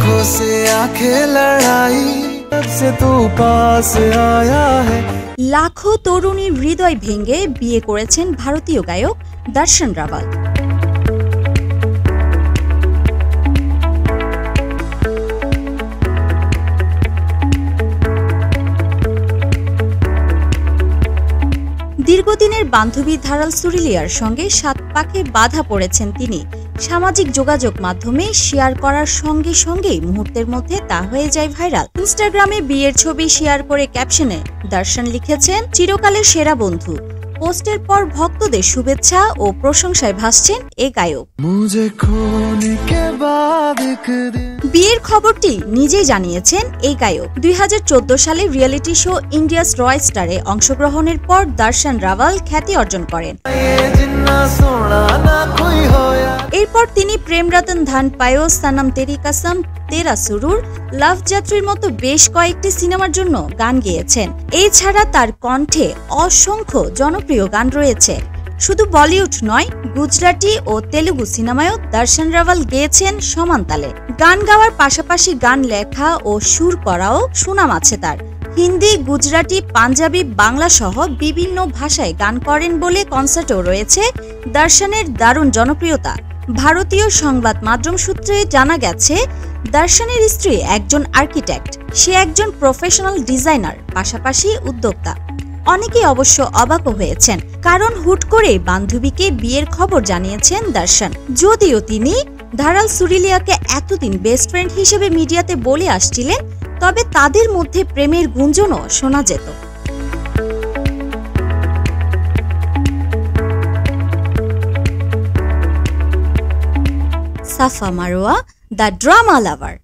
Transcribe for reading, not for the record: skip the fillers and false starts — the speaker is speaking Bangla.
आंखों से आंखें लड़ाई, तब से तू पास आया है। লাখো তরুণীর হৃদয় ভেঙে বিয়ে করেছেন ভারতীয় গায়ক দর্শন রাভাল। দীর্ঘদিনের বান্ধবী ধারাল সুরিলিয়ার সঙ্গে সাত পাকে বাধা পড়েছেন তিনি। সামাজিক যোগাযোগ মাধ্যমে শেয়ার করার সঙ্গে সঙ্গেই মুহূর্তের মধ্যে তা হয়ে যায় ভাইরাল। ইনস্টাগ্রামে বিয়ের ছবি শেয়ার করে ক্যাপশনে দর্শন লিখেছেন, চিরকালের সেরা বন্ধু। পোস্টের পর ভক্তদের শুভেচ্ছা ও প্রশংসায় ভাসছেন এ গায়ক। বিয়ের খবরটি নিজেই জানিয়েছেন এই গায়ক। 2014 সালে রিয়েলিটি শো ইন্ডিয়াস রয় স্টারে অংশগ্রহণের পর দর্শন রাভাল খ্যাতি অর্জন করেন। এরপর তিনি প্রেম রতন ধন পায়ো, সনম তেরি কসম, তেরা সুরুর, লাভ যাত্রীর মতো বেশ কয়েকটি সিনেমার জন্য গান গেয়েছেন। এছাড়া তার কণ্ঠে অসংখ্য জনপ্রিয় গান রয়েছে। শুধু বলিউড নয়, গুজরাটি ও তেলুগু সিনেমায়ও দর্শন রাভাল গেয়েছেন সমান তালে। গান গাওয়ার পাশাপাশি গান লেখা ও সুর করাও সুনাম আছে তার। হিন্দি, গুজরাটি, পাঞ্জাবি, বাংলা সহ বিভিন্ন ভাষায় গান করেন বলে কনসার্টও রয়েছে দর্শনের দারুণ জনপ্রিয়তা। ভারতীয় সংবাদ মাধ্যম সূত্রে জানা গেছে, দর্শনের স্ত্রী একজন আর্কিটেক্ট, সে একজন প্রফেশনাল ডিজাইনার, পাশাপাশি উদ্যোক্তা। অনেকেই অবশ্য অবাকও হয়েছেন, কারণ হুট করে বান্ধবীকে বিয়ের খবর জানিয়েছেন দর্শন। যদিও তিনি ধারাল সুরিলিয়াকে এতদিন বেস্ট ফ্রেন্ড হিসেবে মিডিয়াতে বলে আসছিলেন, তবে তাদের মধ্যে প্রেমের গুঞ্জনও শোনা যেত। সাফা মারোয়া, দ্য ড্রামা লাভার।